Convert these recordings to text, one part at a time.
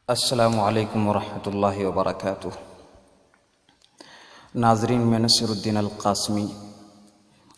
السلام علیکم ورحمۃ اللہ وبرکاتہ۔ ناظرین، میں نصر الدین القاسمی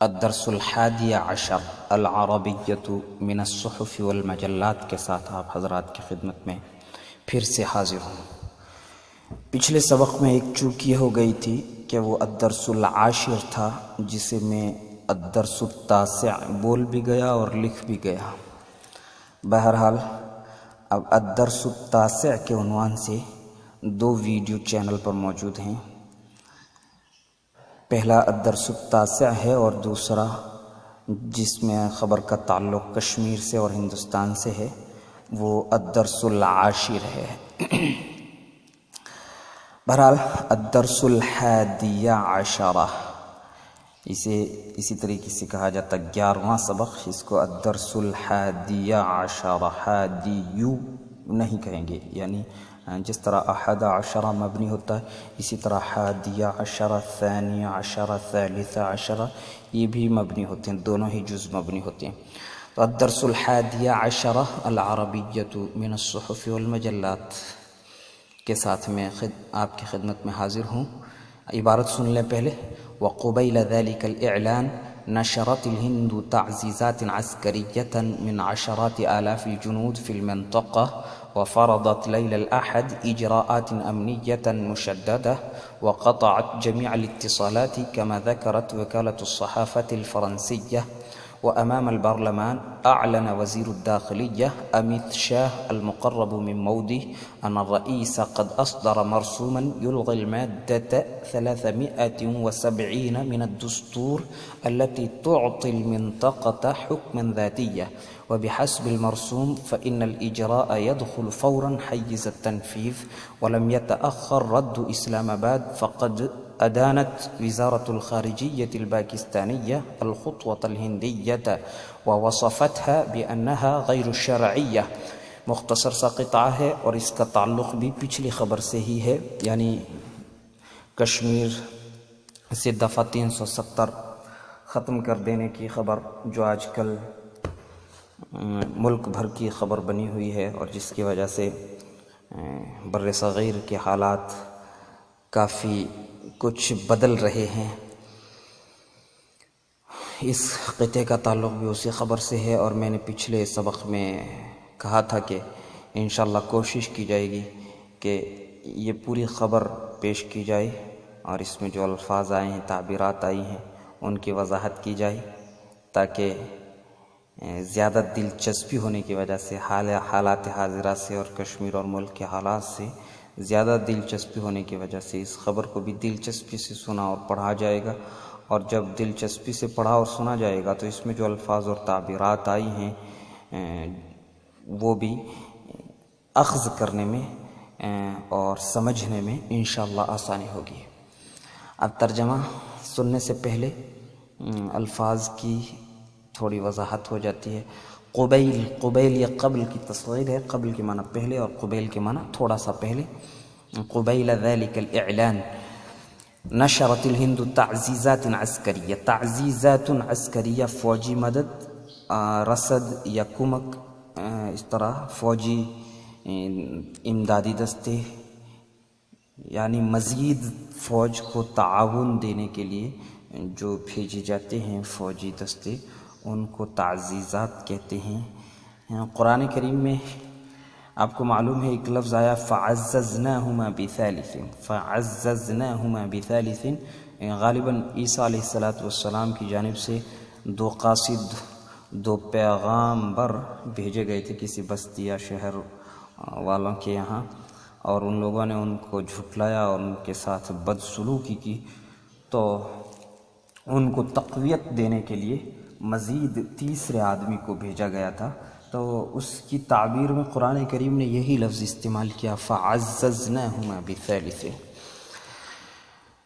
الدرس الحادی عشر العربیة من الصحف والمجلات کے ساتھ آپ حضرات کی خدمت میں پھر سے حاضر ہوں۔ پچھلے سبق میں ایک چوک یہ ہو گئی تھی کہ وہ الدرس العاشر تھا، جسے میں الدرس التاسع بول بھی گیا اور لکھ بھی گیا۔ بہرحال اب الدرس التاسع کے عنوان سے دو ویڈیو چینل پر موجود ہیں۔ پہلا الدرس التاسع ہے اور دوسرا جس میں خبر کا تعلق کشمیر سے اور ہندوستان سے ہے وہ الدرس العاشر ہے۔ بہرحال الدرس الحادی عشرہ، اسے اسی طریقے سے کہا جاتا 11واں سبق، اس کو الدرس الحادی عشرہ، حادیو نہیں کہیں گے، یعنی جس طرح احد عشرہ مبنی ہوتا ہے اسی طرح حادی عشرہ، ثانی عشرہ، ثالث عشرہ یہ بھی مبنی ہوتے ہیں، دونوں ہی جز مبنی ہوتے ہیں۔ تو الدرس الحادی عشرہ العربیة من الصحف والمجلات کے ساتھ میں آپ کی خدمت میں حاضر ہوں۔ عبارت سن لیں پہلے۔ وقبيل ذلك الإعلان نشرت الهند تعزيزات عسكرية من عشرات آلاف الجنود في المنطقة، وفرضت ليل الأحد إجراءات أمنية مشددة، وقطعت جميع الاتصالات كما ذكرت وكالة الصحافة الفرنسية، وأمام البرلمان أعلن وزير الداخلية أمنية المقرب من موده أن الرئيس قد أصدر مرسوما يلغي المادة 370 من الدستور التي تعطي المنطقة حكما ذاتيا، وبحسب المرسوم فإن الإجراء يدخل فورا حيز التنفيذ ولم يتأخر رد إسلام آباد، فقد أدانت وزارة الخارجية الباكستانية الخطوة الهندية ووصفتها بأنها غير شرعية۔ مختصر سا قطعہ ہے اور اس کا تعلق بھی پچھلی خبر سے ہی ہے، یعنی کشمیر سے دفعہ 370 ختم کر دینے کی خبر جو آج کل ملک بھر کی خبر بنی ہوئی ہے، اور جس کی وجہ سے بر صغیر کے حالات کافی کچھ بدل رہے ہیں۔ اس قطعے کا تعلق بھی اسی خبر سے ہے، اور میں نے پچھلے سبق میں کہا تھا کہ انشاءاللہ کوشش کی جائے گی کہ یہ پوری خبر پیش کی جائے اور اس میں جو الفاظ آئے ہیں، تعبیرات آئی ہیں، ان کی وضاحت کی جائے، تاکہ زیادہ دلچسپی ہونے کی وجہ سے حالات حاضرہ سے اور کشمیر اور ملک کے حالات سے زیادہ دلچسپی ہونے کی وجہ سے اس خبر کو بھی دلچسپی سے سنا اور پڑھا جائے گا، اور جب دلچسپی سے پڑھا اور سنا جائے گا تو اس میں جو الفاظ اور تعبیرات آئی ہیں وہ بھی اخذ کرنے میں اور سمجھنے میں انشاءاللہ آسانی ہوگی۔ اب ترجمہ سننے سے پہلے الفاظ کی تھوڑی وضاحت ہو جاتی ہے۔ قبیل، قبیل یہ قبل کی تصغیر ہے، قبل کے معنی پہلے اور قبیل کے معنی تھوڑا سا پہلے۔ قبیل ذلك الإعلان نشرت الهند تعزيزات عسكرية، تعزيزات عسكرية فوجی مدد، رصد یا کمک، اس طرح فوجی امدادی دستے، یعنی مزید فوج کو تعاون دینے کے لیے جو بھیجے جاتے ہیں فوجی دستے، ان کو تعزیزات کہتے ہیں۔ قرآن کریم میں آپ کو معلوم ہے ایک لفظ آیا فعززناہما بثالث، فعززناہما بثالث، غالباً عیسیٰ علیہ السلام کی جانب سے دو قاصد، دو پیغامبر بھیجے گئے تھے کسی بستی یا شہر والوں کے یہاں، اور ان لوگوں نے ان کو جھٹلایا اور ان کے ساتھ بدسلوکی کی، تو ان کو تقویت دینے کے لیے مزید تیسرے آدمی کو بھیجا گیا تھا، تو اس کی تعبیر میں قرآن کریم نے یہی لفظ استعمال کیا فعززناہما بثالث،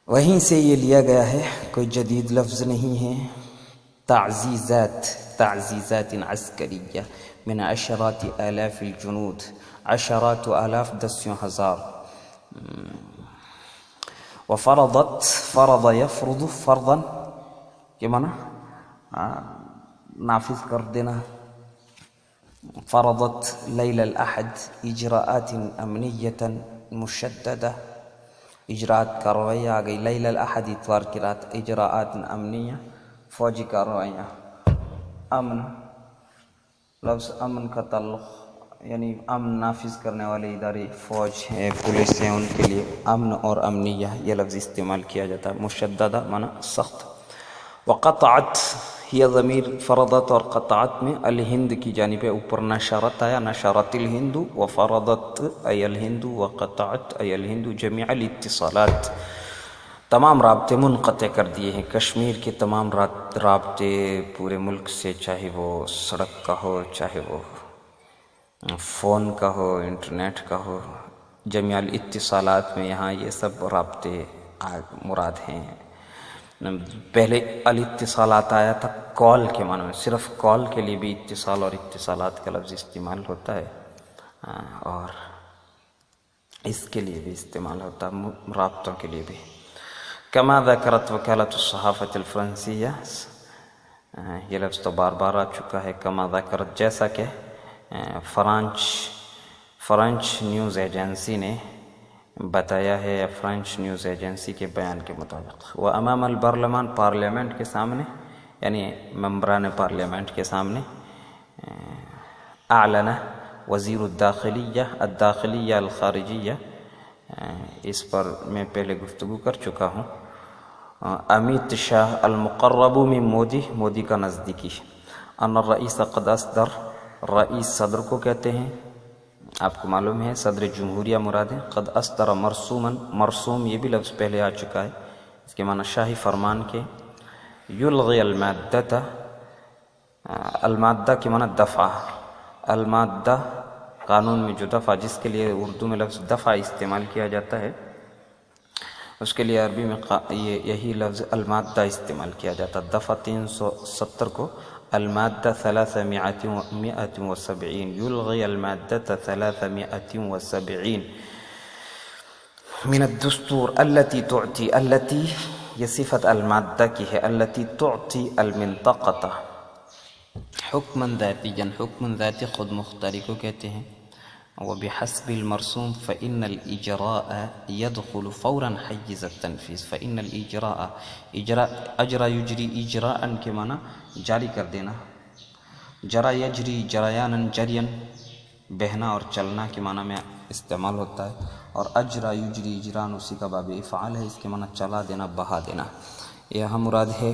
وہیں سے یہ لیا گیا ہے، کوئی جدید لفظ نہیں ہے۔ تعزیزات، تعزیزات عسکریہ من عشرات آلاف الجنود، عشرات و آلاف دسیوں ہزار۔ وفرضت، فرض یفرض فرضا کے معنی نافذ کر دینا، فرضت ليلة الأحد إجراءات أمنية مشددة. إجراءات کارروائیاں آ گئی لیلہ الأحد اتوار کی رات، إجراءات أمنية فوجی کارروائیاں. امن، لفظ امن کا تعلق یعنی امن نافذ کرنے والے ادارے فوج ہے، پولیس ہیں، ان کے لیے امن اور امنیہ یہ لفظ استعمال کیا جاتا ہے. مشددہ معنی سخت. وقطعت یہ ضمیر فرضت اور قطعت میں الہند کی جانب اوپر نشرت آیا، نشرت الہند، وفرضت ای الہند، وقطعت ای الہند جميع الاتصالات. تمام رابطے منقطع کر دیے ہیں. کشمیر کے تمام رابطے پورے ملک سے، چاہے وہ سڑک کا ہو، چاہے وہ فون کا ہو، انٹرنیٹ کا ہو. جميع الاتصالات میں یہاں یہ سب رابطے مراد ہیں. پہلے الاتصالات آیا تھا کال کے معنی میں، صرف کال کے لیے بھی اتصال اور اتصالات کا لفظ استعمال ہوتا ہے، اور اس کے لیے بھی استعمال ہوتا ہے، رابطوں کے لیے بھی. كما ذكرت وكالة الصحافة الفرنسية، یہ لفظ تو بار بار آ چکا ہے. كما ذكرت جیسا کہ فرانچ نیوز ایجنسی نے بتایا ہے، یا فرانچ نیوز ایجنسی کے بیان کے مطابق. وأمام البرلمان، پارلیمنٹ کے سامنے، یعنی ممبران پارلیمنٹ کے سامنے. أعلن وزیر الداخلیہ الخارجیہ، اس پر میں پہلے گفتگو کر چکا ہوں. امیت شاہ المقرب من مودی کا نزدیکی، ان الرئیس قد اصدر، رئیس صدر کو کہتے ہیں، آپ کو معلوم ہے صدر جمہوریہ مراد ہے. قد اصدر مرسوم یہ بھی لفظ پہلے آ چکا ہے، اس کے معنی شاہی فرمان کے. یلغی المادہ، المادہ کے معنی دفع، المادہ قانون میں جو دفع، جس کے لیے اردو میں لفظ دفع استعمال کیا جاتا ہے، اس کے لیے عربی میں یہی لفظ المادہ استعمال کیا جاتا. دفع 370 کو المادہ 370، یلغی المادہ 370 من الدستور التي تعطي، التي یہ صفت المادہ کی ہے، التي تعطي المنطقة حکما ذاتیا، حکم ذاتی خود مختاری کو کہتے ہیں. وبحسب المرسوم فإن الإجراء يدخل فورا حيز التنفيذ. فإن الإجراء، اجرا یجری اجراء کے معنی جاری کر دینا، جرا یجری جریانا جرین بہنا اور چلنا کے معنی میں استعمال ہوتا ہے. اور اجرا یجری اجران اسی کا باب افعال ہے، اس کے معنی چلا دینا، بہا دینا. یہاں مراد ہے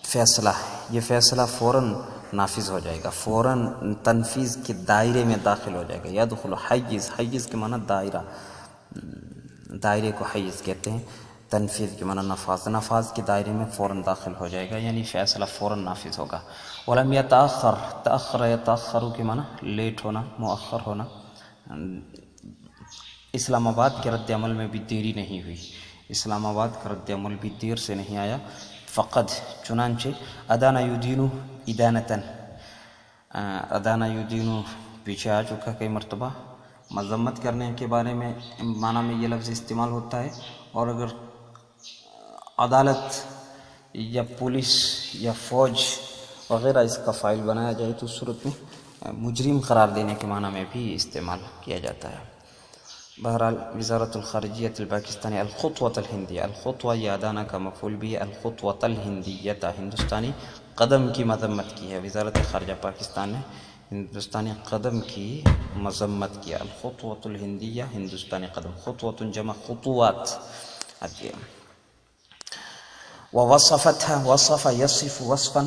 فیصلہ، یہ فیصلہ فوراً نافذ ہو جائے گا، فوراً تنفیذ کے دائرے میں داخل ہو جائے گا. یدخل حیز، حیز کے معنی دائرہ، دائرے کو حیز کہتے ہیں. تنفیذ کے معنی نفاذ، نفاذ کے دائرے میں فوراً داخل ہو جائے گا، یعنی فیصلہ فوراً نافذ ہوگا. ولم یتأخر، تأخر یتأخر کے معنی لیٹ ہونا، مؤخر ہونا. اسلام آباد کے رد عمل میں بھی دیری نہیں ہوئی، اسلام آباد کا رد عمل بھی دیر سے نہیں آیا. فقد چنانچہ ادان یدین ادانتاً، ادان یدین پیچھے آ چکا کئی مرتبہ. مذمت کرنے کے بارے میں معنی میں یہ لفظ استعمال ہوتا ہے. اور اگر عدالت یا پولیس یا فوج وغیرہ اس کا فاعل بنایا جائے تو اس صورت میں مجرم قرار دینے کے معنی میں بھی استعمال کیا جاتا ہے. بہرحال وزارت الخارجیہ الپاکستانی الخطوة الہندیہ، الخطوہ یہ ادانہ کا مفعول بھی ہے، الخطوة الہندیہ ہندوستانی قدم کی مذمت کی ہے. وزارت خارجہ پاکستان نے ہندوستانی قدم کی مذمت کیا. الخطوة الہندیہ ہندوستانی قدم، خطوة جمع خطوات آتی ہے. ووصفتها، وصف یصف وصفا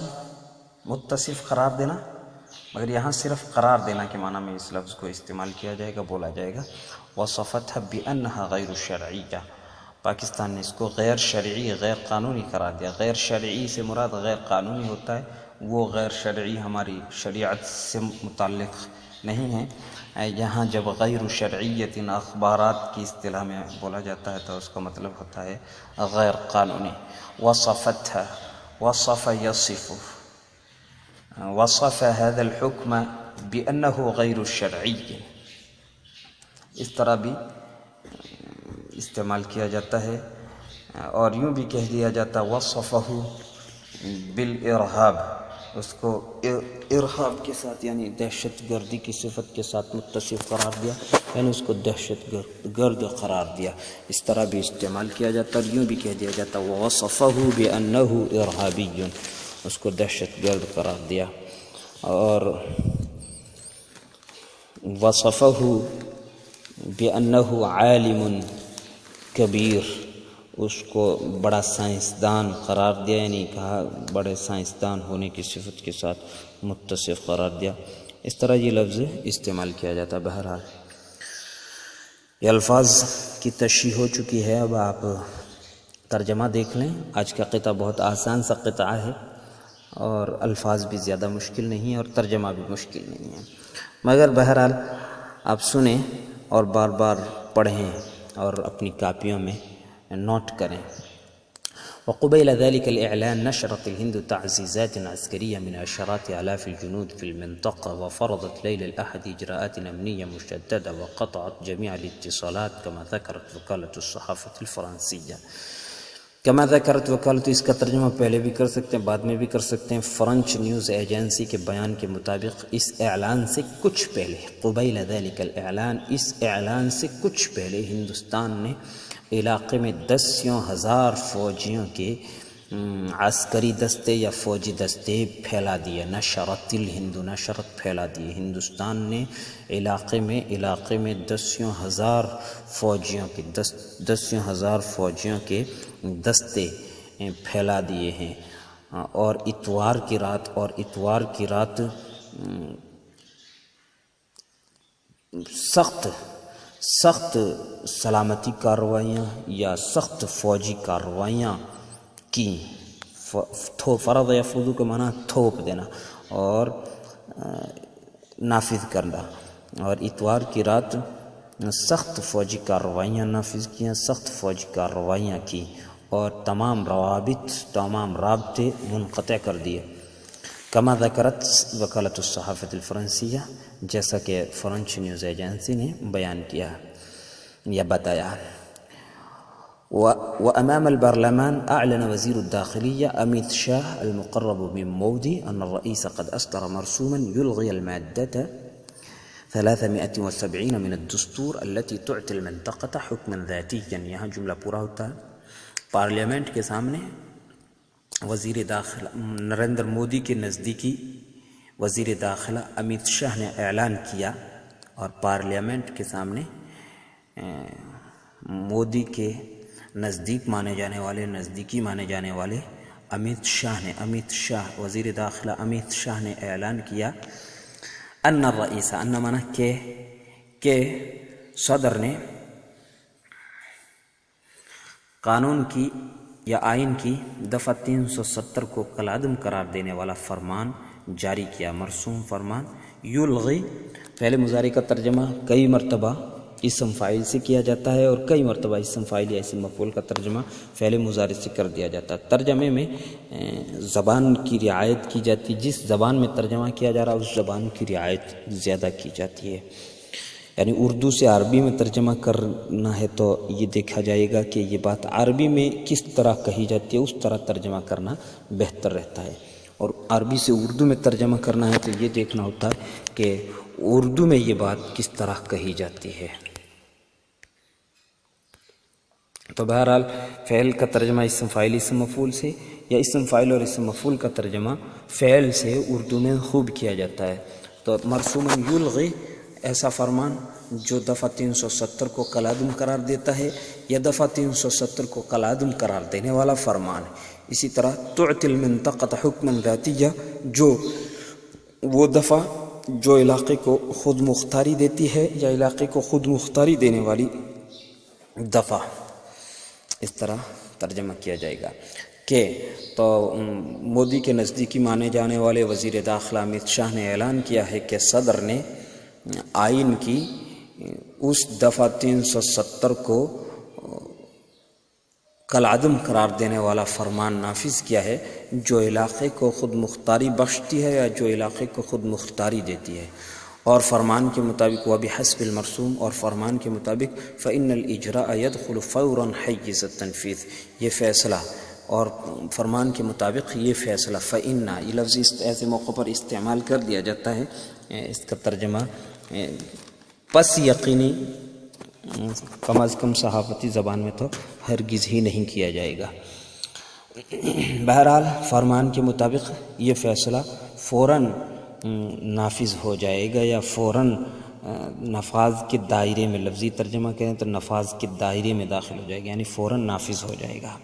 متصف قرار دینا، مگر یہاں صرف قرار دینا کے معنی میں اس لفظ کو استعمال کیا جائے گا، بولا جائے گا. وصفتها بأنها غیر شرعیہ، پاکستان نے اس کو غیر شرعی، غیر قانونی قرار دیا. غیر شرعی سے مراد غیر قانونی ہوتا ہے، وہ غیر شرعی ہماری شریعت سے متعلق نہیں ہے. یہاں جب غیر شرعیت اخبارات کی اصطلاح میں بولا جاتا ہے تو اس کا مطلب ہوتا ہے غیر قانونی. وصفتها، وصف یصف، وصف هذا الحكم بأنه غیر شرعی، اس طرح بھی استعمال کیا جاتا ہے. اور یوں بھی کہہ دیا جاتا وصفه بالارہاب، اس کو ارہاب کے ساتھ یعنی دہشت گردی کی صفت کے ساتھ متصف قرار دیا، یعنی اس کو دہشت گرد قرار دیا. اس طرح بھی استعمال کیا جاتا اور یوں بھی کہہ دیا جاتا وَوَصَفَهُ بِأَنَّهُ إِرْهَابِيٌّ، اس کو دہشت گرد قرار دیا. اور وَصَفَهُ بِأَنَّهُ عَالِمٌ كَبِيرٌ، اس کو بڑا سائنسدان قرار دیا، یعنی کہا بڑے سائنسدان ہونے کی صفت کے ساتھ متصف قرار دیا. اس طرح یہ لفظ استعمال کیا جاتا. بہرحال یہ الفاظ کی تشریح ہو چکی ہے. اب آپ ترجمہ دیکھ لیں. آج کا قطعہ بہت آسان سا قطعہ ہے اور الفاظ بھی زیادہ مشکل نہیں ہیں اور ترجمہ بھی مشکل نہیں ہے، مگر بہرحال آپ سنیں اور بار بار پڑھیں اور اپنی کاپیوں میں نوٹ کریں. وقبيل ذلك الإعلان نشرت الهند تعزيزات عسكرية من عشرات آلاف الجنود في المنطقة، وفرضت ليل الأحد إجراءات أمنية مشددة، وقطعت جميع الاتصالات كما ذكرت وكالة الصحافة الفرنسية. كما ذكرت وكالة، اس کا ترجمہ پہلے بھی کر سکتے ہیں بعد میں بھی کر سکتے ہیں. فرنچ نیوز ایجنسی کے بیان کے مطابق اس اعلان سے کچھ پہلے، قبيل ذلك الإعلان، اس اعلان سے کچھ پہلے ہندوستان نے علاقے میں 10,000 فوجیوں کے عسکری دستے یا فوجی دستے پھیلا دیے. نشرت الہند، نشرت پھیلا دیے. ہندوستان نے علاقے میں 10,000 فوجیوں کے 10,000 فوجیوں کے دستے پھیلا دیے ہیں. اور اتوار کی رات سخت سلامتی کارروائیاں یا سخت فوجی کارروائیاں کی. فرض یفرض کا معنی تھوپ دینا اور نافذ کرنا. اور اتوار کی رات سخت فوجی کارروائیاں نافذ کیں، سخت فوجی کارروائیاں کی اور تمام رابطے منقطع کر دیے. کما ذکرت وکالۃ الصحافۃ الفرنسیہ، جیسا کہ فرنچ نیوز ایجنسی نے بیان کیا یا بتایا. وأمام البرلمان أعلن وزير الداخلية أميت شاه المقرب من مودي أن الرئيس قد أصدر مرسوما يلغي المادة 370 من الدستور التي تعطي المنطقة حكما ذاتيا. یہاں جملہ پورا ہوتا ہے. پارلیمنٹ کے سامنے وزیر داخلہ نریندر مودی کے نزدیکی وزیر داخلہ امیت شاہ نے اعلان کیا، اور پارلیمنٹ کے سامنے مودی کے نزدیکی مانے جانے والے امیت شاہ وزیر داخلہ امیت شاہ نے اعلان کیا ان الرئیس، ان مانا کہ صدر نے قانون کی یا آئین کی دفعہ 370 کو کالعدم قرار دینے والا فرمان جاری کیا. مرسوم فرمان یلغی، فعل مضارع کا ترجمہ کئی مرتبہ اسم فاعل سے کیا جاتا ہے اور کئی مرتبہ اسم فاعل یا اسم مفعول کا ترجمہ فعل مضارع سے کر دیا جاتا ہے. ترجمے میں زبان کی رعایت کی جاتی، جس زبان میں ترجمہ کیا جا رہا اس زبان کی رعایت زیادہ کی جاتی ہے. یعنی اردو سے عربی میں ترجمہ کرنا ہے تو یہ دیکھا جائے گا کہ یہ بات عربی میں کس طرح کہی جاتی ہے، اس طرح ترجمہ کرنا بہتر رہتا ہے. اور عربی سے اردو میں ترجمہ کرنا ہے تو یہ دیکھنا ہوتا ہے کہ اردو میں یہ بات کس طرح کہی جاتی ہے. تو بہرحال فعل کا ترجمہ اسم فاعل اسم مفعول سے یا اسم فاعل اور اسم مفعول کا ترجمہ فعل سے اردو میں خوب کیا جاتا ہے. تو مرسوما یلغی، ایسا فرمان جو دفعہ 370 کو کالعدم قرار دیتا ہے یا دفعہ 370 کو کالعدم قرار دینے والا فرمان ہے. اسی طرح تعطی المنطقة حکما ذاتیہ، جو وہ دفعہ جو علاقے کو خود مختاری دیتی ہے یا علاقے کو خود مختاری دینے والی دفعہ، اس طرح ترجمہ کیا جائے گا. کہ تو مودی کے نزدیکی مانے جانے والے وزیر داخلہ امیت شاہ نے اعلان کیا ہے کہ صدر نے آئین کی اس دفعہ 370 کو کالعدم قرار دینے والا فرمان نافذ کیا ہے، جو علاقے کو خود مختاری بخشتی ہے یا جو علاقے کو خود مختاری دیتی ہے. اور فرمان کے مطابق وبحسب المرسوم، اور فرمان کے مطابق فإن الإجراء يدخل فوراً حيز التنفيذ، یہ فیصلہ اور فرمان کے مطابق یہ فیصلہ فإنا، یہ لفظ ایسے موقع پر استعمال کر دیا جاتا ہے، اس کا ترجمہ پس یقینی کم از کم صحافتی زبان میں تو ہرگز ہی نہیں کیا جائے گا۔ بہرحال فرمان کے مطابق یہ فیصلہ فوراً نافذ ہو جائے گا یا فوراً نفاذ کے دائرے میں، لفظی ترجمہ کریں تو نفاذ کے دائرے میں داخل ہو جائے گا، یعنی فوراً نافذ ہو جائے گا۔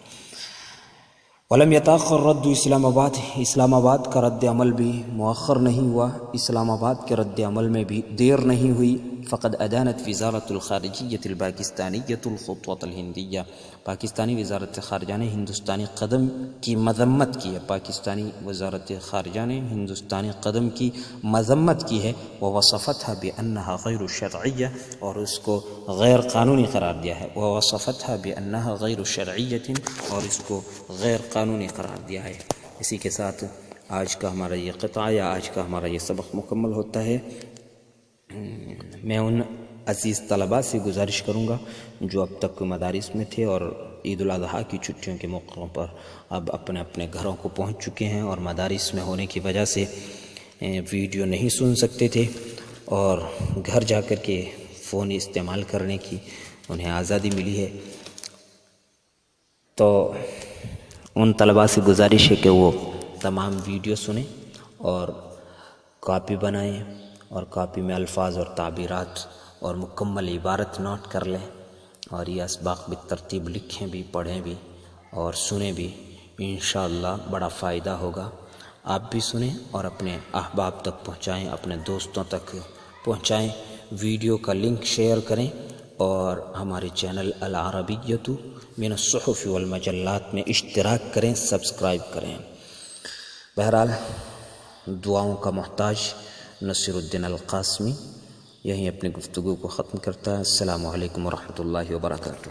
ولم يتأخر رد اسلام آباد، اسلام آباد کا رد عمل بھی مؤخر نہیں ہوا، اسلام آباد کے رد عمل میں بھی دیر نہیں ہوئی۔ فقد ادانت وزارت الخارجیہ الپاکستانیۃ الخطوۃ الہندیہ، پاکستانی وزارت خارجہ نے ہندوستانی قدم کی مذمت کی ہے، پاکستانی وزارت خارجہ نے ہندوستانی قدم کی مذمت کی ہے، ووصفتها بأنها غیر شرعیہ، اور اس کو غیر قانونی قرار دیا ہے، ووصفتها بأنها غیر شرعیۃ، اور اس کو غیر قانونی قرار دیا ہے۔ اسی کے ساتھ آج کا ہمارا یہ قطعہ یا آج کا ہمارا یہ سبق مکمل ہوتا ہے۔ میں ان عزیز طلباء سے گزارش کروں گا جو اب تک مدارس میں تھے اور عید الاضحیٰ کی چھٹیوں کے موقعوں پر اب اپنے اپنے گھروں کو پہنچ چکے ہیں اور مدارس میں ہونے کی وجہ سے ویڈیو نہیں سن سکتے تھے اور گھر جا کر کے فون استعمال کرنے کی انہیں آزادی ملی ہے، تو ان طلباء سے گزارش ہے کہ وہ تمام ویڈیو سنیں اور کاپی بنائیں اور کاپی میں الفاظ اور تعبیرات اور مکمل عبارت نوٹ کر لیں اور یہ اسباق بالترتیب لکھیں بھی، پڑھیں بھی اور سنیں بھی، انشاءاللہ بڑا فائدہ ہوگا۔ آپ بھی سنیں اور اپنے احباب تک پہنچائیں، اپنے دوستوں تک پہنچائیں، ویڈیو کا لنک شیئر کریں اور ہمارے چینل العربیۃ من الصحف والمجلات میں اشتراک کریں، سبسکرائب کریں۔ بہرحال دعاؤں کا محتاج نصیر الدین القاسمی یہیں اپنی گفتگو کو ختم کرتا ہے۔ السلام علیکم ورحمۃ اللہ وبرکاتہ۔